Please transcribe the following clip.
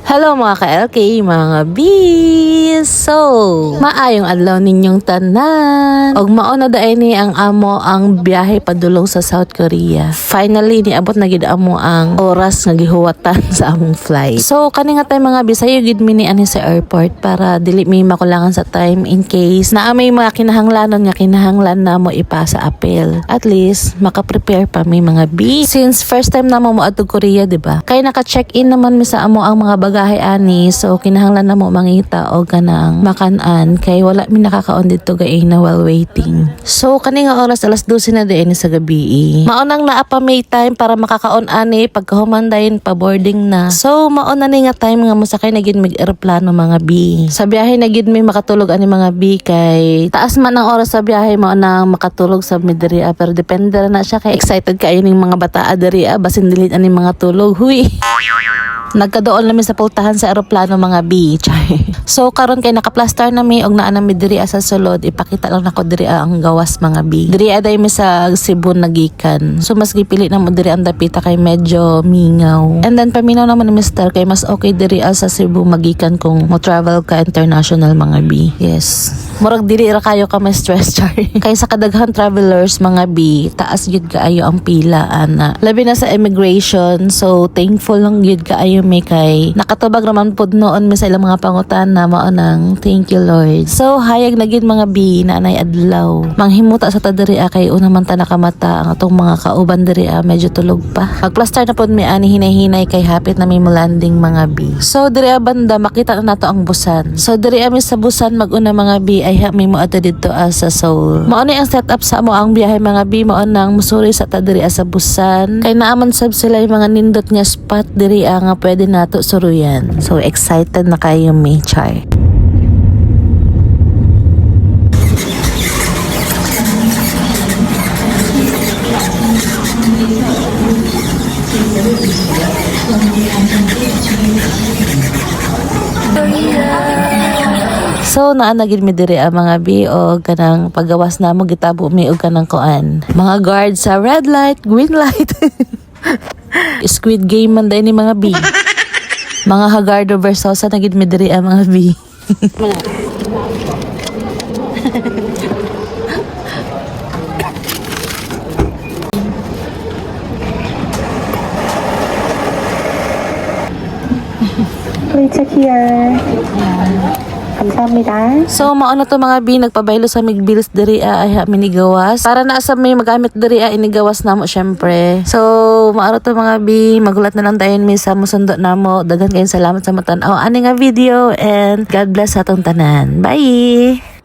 Hello mga ka-LK, mga bis! So, maayong adlaw ninyong tanan. Og mauna daay ni ang amo ang biyahe padulong sa South Korea. Finally, niabot na gid amo ang oras nga gihuwatan sa among flight. So, kani nga tay mga bisayo gid mi ni ani sa airport para dili mi makulangan sa time in case na may mga kinahanglanon nga kinahanglan na mo ipasa apel. At least, maka-prepare pa mi mga bis. Since first time na mo adto Korea, di ba? Kay naka-check-in naman mi sa amo ang mga bagahe ani, so kinahanglan na mo mangita o ganang makanan kay wala mi nakakaon dito gaina while waiting. So kani nga oras alas 12 na din sa gabi. Maunang naa pa may time para makakaon ani pagkahumandayin pa boarding na. So mauna ni nga time nga mosakay na gid mig eroplano mga bi. Sa biyahe na gid mi makatulog ani mga bi kay taas man ang oras sa biyahe mao na makatulog sa midriya pero depende na siya kay excited kayo ning mga bata diri basin dilit ani mga tulog. Huy. Nagkadoon namin sa pultahan sa eroplano mga beach. So karon kay naka-plaster na mi og naa na mi diri sa sulod, ipakita lang nako diri ang gawas mga bi. Diri aday mi sa Cebu nagikan. So mas gipili na mo diri ang dapita kay medyo mingaw. And then paminaw naman ni Mr. kay mas okay diri sa Cebu magikan kung mo travel ka international mga bi. Yes. Murag dili ra kayo ka may stress char. Kay sa kadaghan travelers mga bi, taas gyud kaayo ang pila ana. Labi na sa immigration, so thankful lang gyud kaayo may kay nakatubag raman pod noon mi sa ilang mga pangutan na mao nang thank you Lord. So hayag na gyud mga bi na anay adlaw. Manghimuta sa ta diri kay una man ta nakamata ang atong mga kauban diri medyo tulog pa. Pagplaster na pod mi ani hinay-hinay kay hapit na mi mo landing mga bi. So diri banda makita na nato ang Busan. So diri mi sa Busan maguna mga bi ay mi mo ato dito sa Seoul. Mao ni ang setup sa amo ang biyahe mga bi mao nang musuri sa ta diri sa Busan. Kay naaman sab sila yung mga nindot nga spot diri nga pwede nato suruyan. So excited na kayo mi char. So naanagid mi diri mga bi o kanang paggawas na mo gitabo mi og kanang kuan. Mga guard sa red light, green light. Squid Game man dai ni mga bi. Mga Hagardo versus sa nagid mi diri mga bi. Please check here. 감사합니다. So mao na to mga bi nagpabaylo sa mig bills diri ay minigawas para na sa may magamit diri inigawas namo syempre. So mao to mga bi magulat na lang dayon mi sa musundo namo. Daghan kayong salamat sa matan-aw ani nga video and God bless sa atong tanan. Bye.